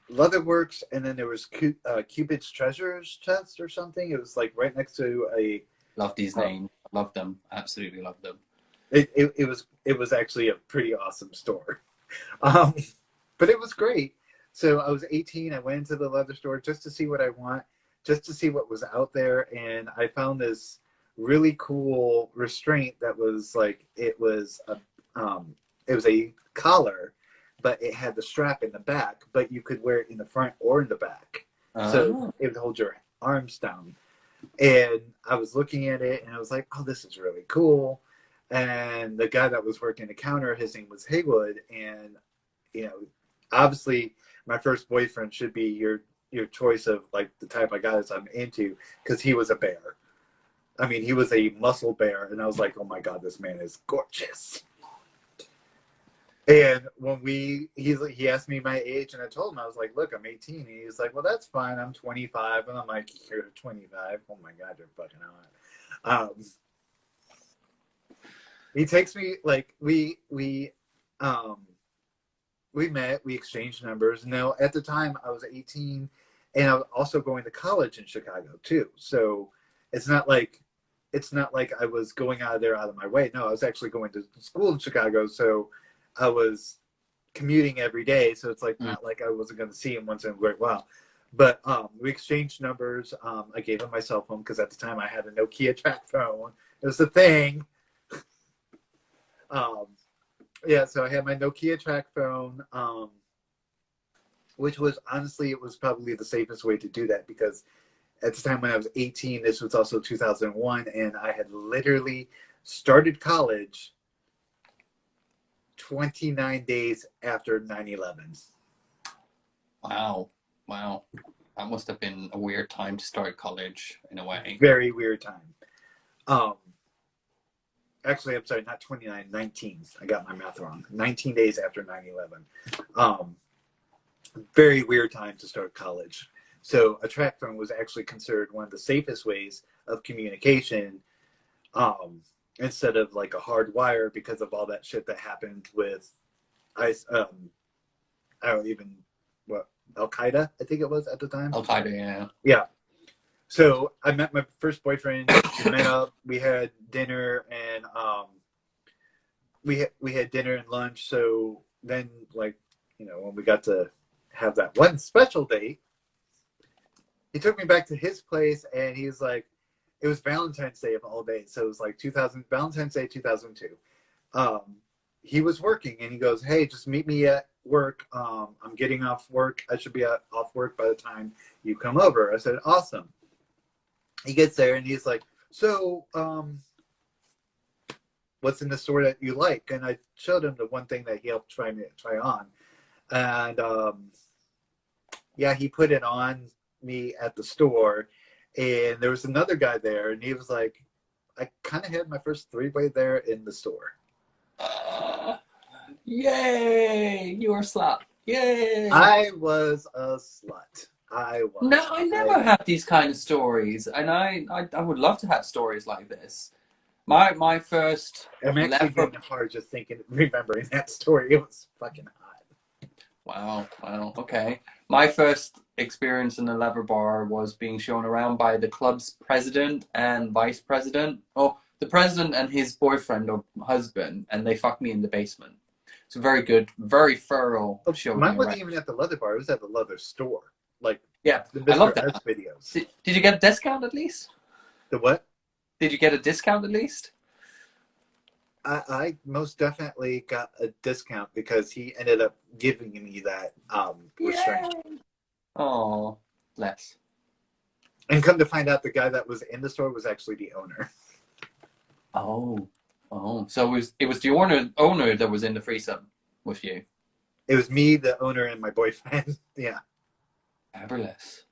Leatherworks, and then there was Cupid's Treasures Chest or something. It was like right next to a. Love these names. Love them. Absolutely love them. It was actually a pretty awesome store, but it was great. So I was 18. I went into the leather store just to see what I want, just to see what was out there, and I found this really cool restraint that was like it was a collar, but it had the strap in the back, but you could wear it in the front or in the back. So it would hold your arms down. And I was looking at it and I was like, oh, this is really cool. And the guy that was working the counter, his name was Haywood. And, obviously my first boyfriend should be your choice of like the type of guys I'm into, because he was a bear. I mean, he was a muscle bear. And I was like, oh my God, this man is gorgeous. And when he asked me my age, and I told him, I was like, look, I'm 18. And he's like, well, that's fine. I'm 25. And I'm like, you're 25? Oh my God, you're fucking hot. He takes me, like, we met, we exchanged numbers. Now, at the time, I was 18, and I was also going to college in Chicago too. So it's not like I was going out of my way. No, I was actually going to school in Chicago. So I was commuting every day, so it's like not like I wasn't going to see him once in a great while. But we exchanged numbers. I gave him my cell phone because at the time I had a Nokia track phone. It was the thing. So I had my Nokia track phone, which was honestly, it was probably the safest way to do that, because at the time when I was 18, this was also 2001, and I had literally started college 29 days after 9/11. Wow. That must have been a weird time to start college in a way. Very weird time. Actually, I'm sorry, not 29, 19. I got my math wrong. 19 days after 9/11. Very weird time to start college. So a track phone was actually considered one of the safest ways of communication, instead of like a hard wire, because of all that shit that happened with Al-Qaeda, I think it was at the time. Al-Qaeda, yeah. Yeah. So I met my first boyfriend. We met up. We had dinner, and we had dinner and lunch. So then, like, when we got to have that one special date, he took me back to his place, and he's like, it was Valentine's Day of all days. So it was like Valentine's Day 2002. He was working, and he goes, hey, just meet me at work. I'm getting off work. I should be off work by the time you come over. I said, awesome. He gets there, and he's like, so what's in the store that you like? And I showed him the one thing that he helped try on. And he put it on me at the store. And there was another guy there, and he was like, I kind of had my first three-way there in the store. Yay! You were slut. Yay! I was a slut. I was. No, I never have these kind of stories, and I would love to have stories like this. My first I'm actually lever. getting hard just remembering that story. It was fucking hot. Wow. Okay. My first experience in a leather bar was being shown around by the club's president and vice president. Oh, the president and his boyfriend or husband, and they fucked me in the basement. It's a very good, very thorough Oh, showing mine wasn't around. even at the leather bar. It was at the leather store. Like Yeah, the I love Mr. that. S videos. Did you get a discount at least? The what? Did you get a discount at least? I most definitely got a discount because he ended up giving me that restraint. Oh, less. And come to find out, the guy that was in the store was actually the owner. Oh. So it was the owner that was in the threesome with you. It was me, the owner, and my boyfriend. Yeah. Fabulous.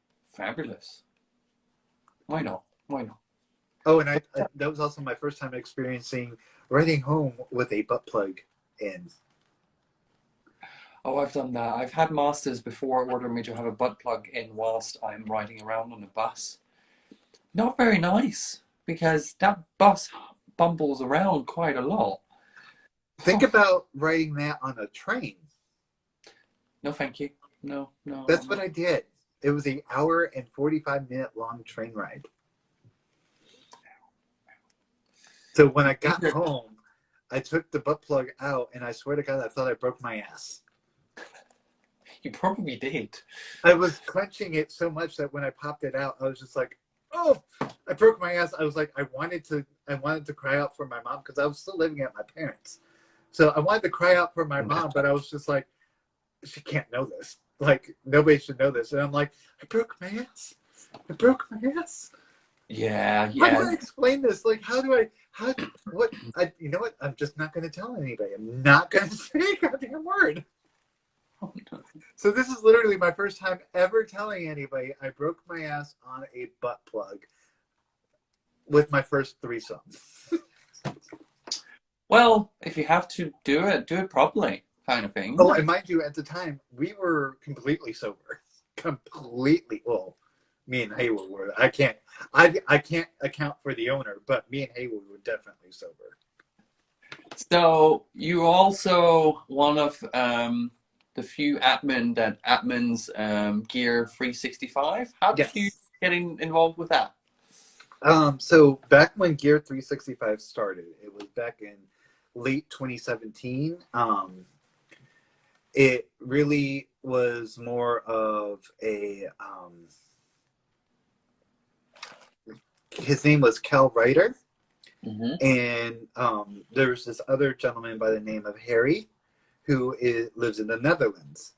Why not? Oh, and I that was also my first time experiencing riding home with a butt plug in. Oh, I've done that. I've had masters before order me to have a butt plug in whilst I'm riding around on a bus. Not very nice because that bus bumbles around quite a lot. Think about riding that on a train. No, thank you. No. That's what I did. It was an hour and 45-minute long train ride. So when I got home, I took the butt plug out, and I swear to God, I thought I broke my ass. You probably did. I was clenching it so much that when I popped it out, I was just like, "Oh, I broke my ass." I was like, I wanted to cry out for my mom because I was still living at my parents. So I wanted to cry out for my mom, but I was just like, she can't know this. Like, nobody should know this. And I'm like, I broke my ass. Yeah. How do I explain this? Like, you know what? I'm just not going to tell anybody. I'm not going to say a goddamn word. Oh, no. So this is literally my first time ever telling anybody I broke my ass on a butt plug with my first threesome. Well, if you have to do it properly, kind of thing. Oh, and mind you, at the time, we were completely sober. Completely. Well, me and Haywood were. I can't account for the owner, but me and Haywood were definitely sober. So you also one of the few admins Gear 365. How did you get involved with that? So back when Gear 365 started, it was back in late 2017. It really was more of a his name was Cal Ryder. Mm-hmm. And there was this other gentleman by the name of Harry who lives in the Netherlands.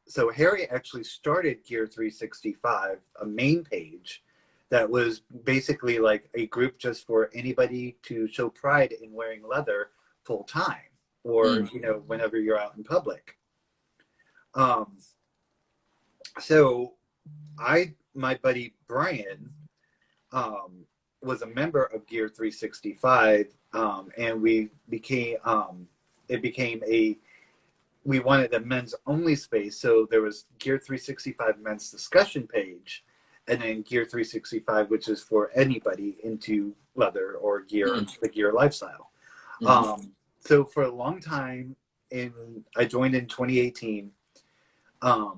So Harry actually started Gear 365, a main page that was basically like a group just for anybody to show pride in wearing leather full time, or whenever you're out in public. So my buddy Brian was a member of Gear 365, and we became we wanted a men's only space, so there was Gear 365 men's discussion page, and then Gear 365, which is for anybody into leather or gear, the gear lifestyle. So for a long time, I joined in 2018. I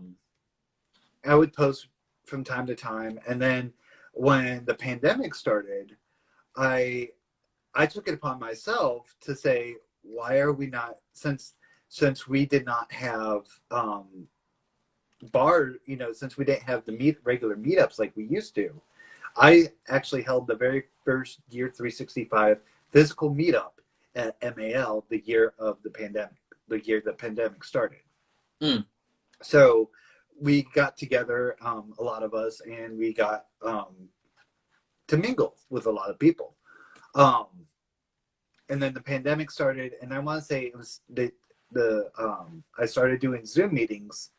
would post from time to time, and then when the pandemic started, I took it upon myself to say, why are we not, since we did not have since we didn't have the regular meetups like we used to, I actually held the very first Gear 365 physical meetup at MAL the year of the pandemic, the year the pandemic started. So we got together, a lot of us, and we got to mingle with a lot of people. And then the pandemic started, and I want to say it was I started doing Zoom meetings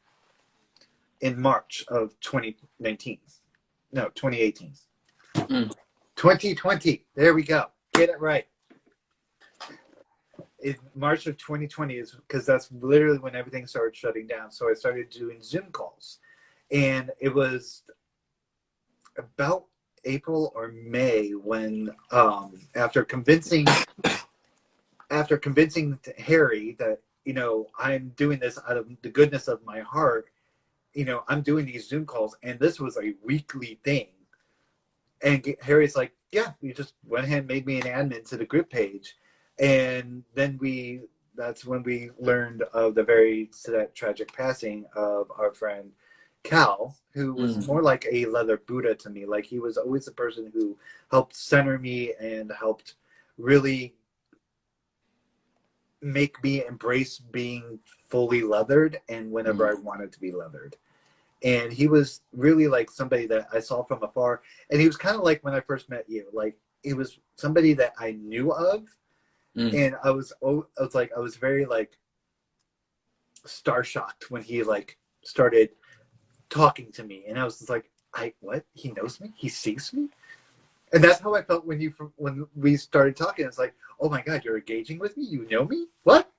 in March of 2019. No, 2018. 2020. There we go. Get it right. March of 2020 is because that's literally when everything started shutting down. So I started doing Zoom calls, and it was about April or May when, after convincing Harry that, you know, I'm doing this out of the goodness of my heart, you know, I'm doing these Zoom calls, and this was a weekly thing. And Harry's like, yeah, you just went ahead and made me an admin to the group page. And then that's when we learned of the very tragic passing of our friend Cal, who was more like a leather Buddha to me. Like, he was always the person who helped center me and helped really make me embrace being fully leathered and whenever I wanted to be leathered. And he was really like somebody that I saw from afar. And he was kind of like when I first met you. Like, he was somebody that I knew of. And I was very like star shocked when he like started talking to me, and I was just like, what? He knows me? He sees me? And that's how I felt when we started talking. It's like, oh my God, you're engaging with me? You know me? What?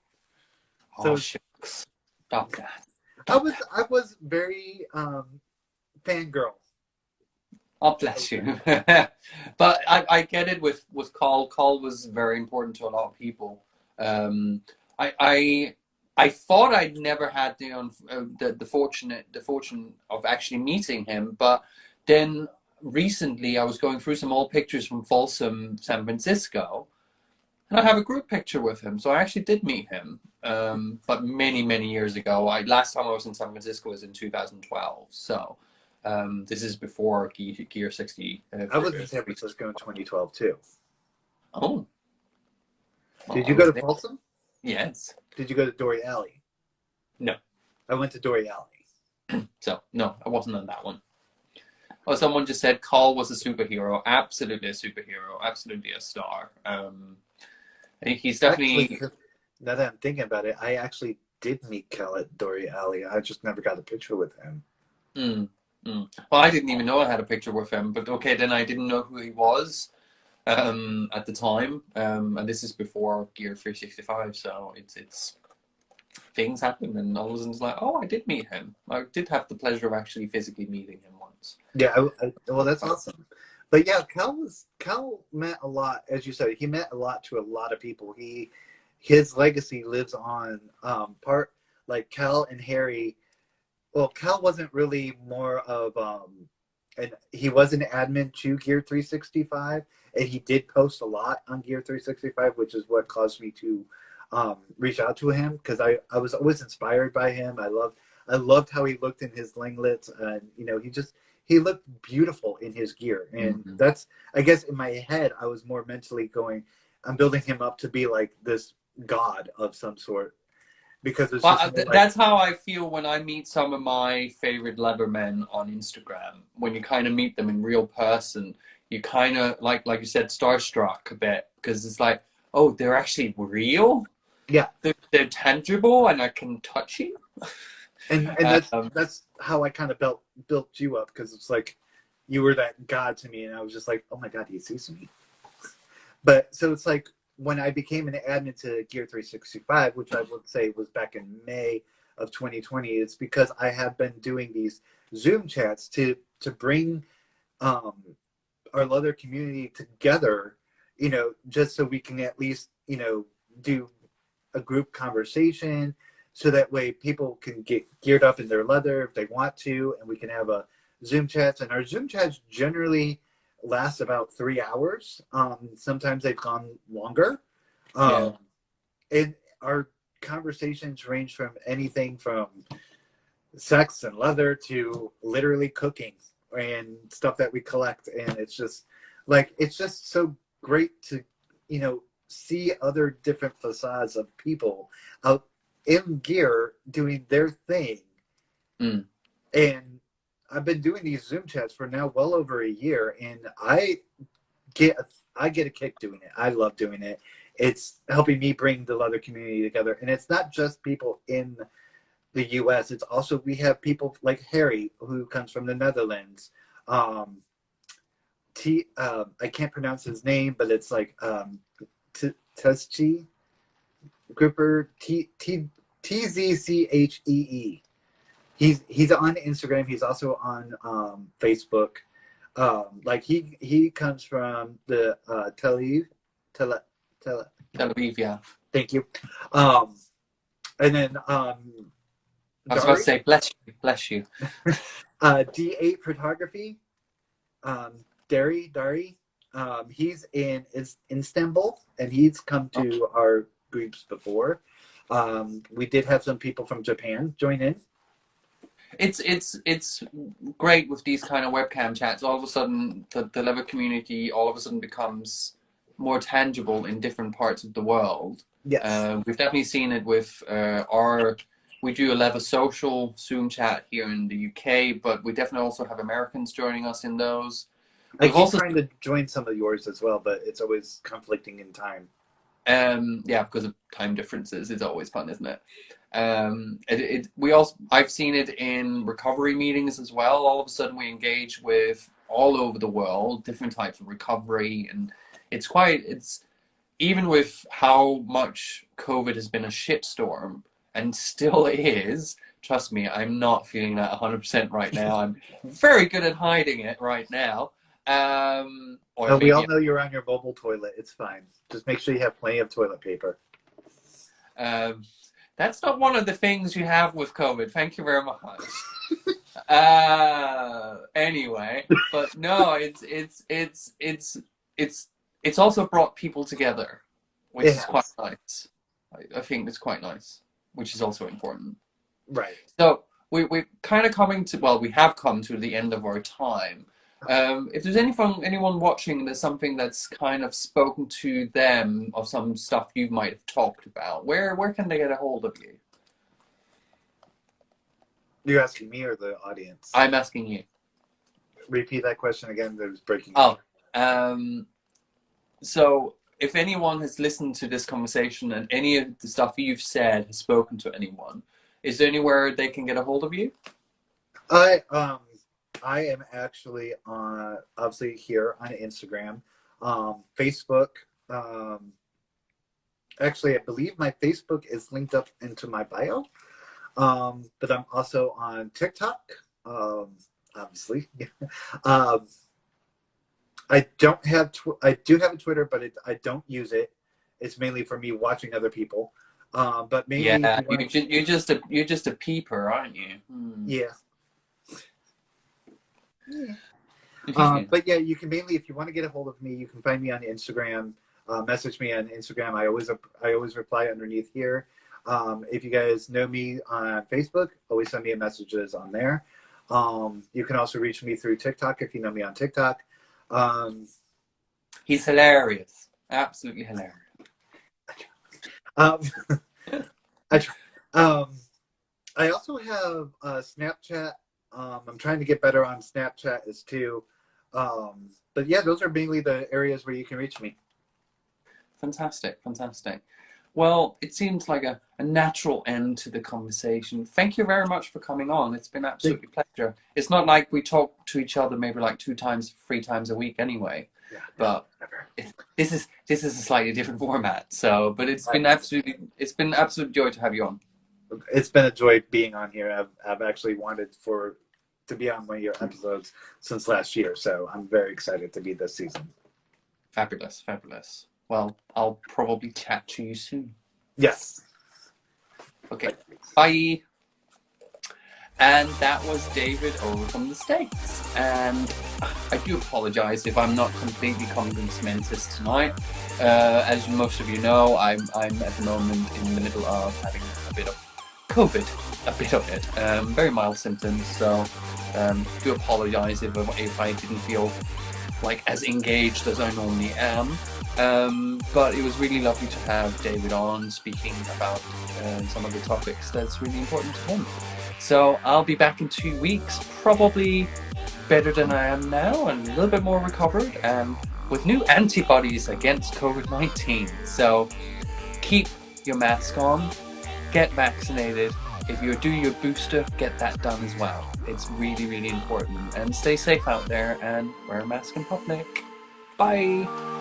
Oh, shucks. Stop that. I was very fangirl. Oh, bless you. But I get it with Carl. Carl was very important to a lot of people. I thought I'd never had the fortune of actually meeting him, but then recently I was going through some old pictures from Folsom, San Francisco, and I have a group picture with him. So I actually did meet him, but many years ago. Last time I was in San Francisco was in 2012. So. This is before Gear 60. I was in San Francisco in 2012 too. Oh. Did you go to Folsom? Yes. Did you go to Dory Alley? No. I went to Dory Alley. So, no, I wasn't on that one. Oh, someone just said Carl was a superhero. Absolutely a superhero. Absolutely a star. I think he's definitely... Actually, now that I'm thinking about it, I actually did meet Cal at Dory Alley. I just never got a picture with him. Well, I didn't even know I had a picture with him, but okay, then I didn't know who he was at the time, and this is before Gear 365, so it's things happen, and all of a sudden it's like, oh, I did meet him. I did have the pleasure of actually physically meeting him once. Yeah, well, that's awesome. But yeah, Cal meant a lot, as you said. He meant a lot to a lot of people. His legacy lives on. Part like Cal and Harry. Well, Cal wasn't really more of and he was an admin to Gear 365, and he did post a lot on Gear 365, which is what caused me to reach out to him, because I was always inspired by him. I loved how he looked in his linglets, and you know, he looked beautiful in his gear, and that's, I guess, in my head I was more mentally going, I'm building him up to be like this god of some sort. Because it's that's how I feel when I meet some of my favorite Leathermen on Instagram. When you kind of meet them in real person, you kind of, like you said, starstruck a bit, because it's like, oh, they're actually real? Yeah. They're tangible, and I can touch you? And that's how I kind of built you up, because it's like you were that god to me, and I was just like, oh my God, he sees me. But so it's like, when I became an admin to Gear 365, which I would say was back in May of 2020, it's because I have been doing these Zoom chats to bring our leather community together, you know, just so we can at least, you know, do a group conversation, so that way people can get geared up in their leather if they want to, and we can have a Zoom chats. And our Zoom chats generally last about 3 hours. Sometimes they've gone longer. And our conversations range from anything from sex and leather to literally cooking and stuff that we collect. And it's just so great to, you know, see other different facades of people out in gear doing their thing. And I've been doing these Zoom chats for now well over a year, and I get a kick doing it. I love doing it. It's helping me bring the leather community together. And it's not just people in the US. It's also, we have people like Harry, who comes from the Netherlands. I can't pronounce his name, but it's like Tzchi Gripper Tzchee. He's on Instagram. He's also on Facebook. Like he comes from the Tel Aviv, yeah. Thank you. And then I was about to say bless you. D8 Photography. Dari. He's in Istanbul, and he's come to our groups before. We did have some people from Japan join in. It's great with these kind of webcam chats. All of a sudden, the leather community all of a sudden becomes more tangible in different parts of the world. Yes. We've definitely seen it with we do a leather social Zoom chat here in the UK, but we definitely also have Americans joining us in those. I keep trying to join some of yours as well, but it's always conflicting in time. Yeah, because of time differences. It's always fun, isn't it? I've seen it in recovery meetings as well. All of a sudden we engage with all over the world, different types of recovery, and it's even with how much COVID has been a shitstorm and still is, trust me, I'm not feeling that 100% right now. I'm very good at hiding it right now. We all know you're on your mobile toilet. It's fine. Just make sure you have plenty of toilet paper. That's not one of the things you have with COVID. Thank you very much. Anyway, but no, it's also brought people together, which is quite nice. I think it's quite nice, which is also important. Right. So we kind of we have come to the end of our time. If there's anyone watching, there's something that's kind of spoken to them of some stuff you might have talked about, where can they get a hold of you? You're asking me or the audience? I'm asking you. Repeat that question again. That was breaking up. So if anyone has listened to this conversation and any of the stuff you've said has spoken to anyone, is there anywhere they can get a hold of you? I am actually obviously here on Instagram, Facebook. Actually, I believe my Facebook is linked up into my bio, but I'm also on TikTok, obviously. I do have a Twitter, but I don't use it. It's mainly for me watching other people. But maybe you're just a peeper, aren't you? Yeah. But yeah, you can mainly, if you want to get a hold of me, you can find me on Instagram. Message me on Instagram. I always reply underneath here. If you guys know me on Facebook, always send me messages on there. You can also reach me through TikTok if you know me on TikTok. He's hilarious, absolutely hilarious. I also have Snapchat. I'm trying to get better on Snapchat as too. But yeah, those are mainly the areas where you can reach me. Fantastic. Well, it seems like a natural end to the conversation. Thank you very much for coming on. It's been absolutely pleasure. It's not like we talk to each other maybe like 3 times a week anyway. Yeah, but this is a slightly different format. So, but it's been absolute joy to have you on. It's been a joy being on here. I've actually wanted to be on one of your episodes since last year, so I'm very excited to be this season. Fabulous. Well, I'll probably chat to you soon. Yes. Okay. Bye. And that was David over from the States. And I do apologize if I'm not completely conscientious tonight. As most of you know, I'm at the moment in the middle of having a bit of COVID, a bit of it, very mild symptoms. So do apologize if I didn't feel like as engaged as I normally am. But it was really lovely to have David on speaking about some of the topics that's really important to him. So I'll be back in 2 weeks, probably better than I am now and a little bit more recovered and with new antibodies against COVID-19. So keep your mask on, get vaccinated, if you're due your booster, get that done as well. It's really, really important. And stay safe out there and wear a mask in public. Bye!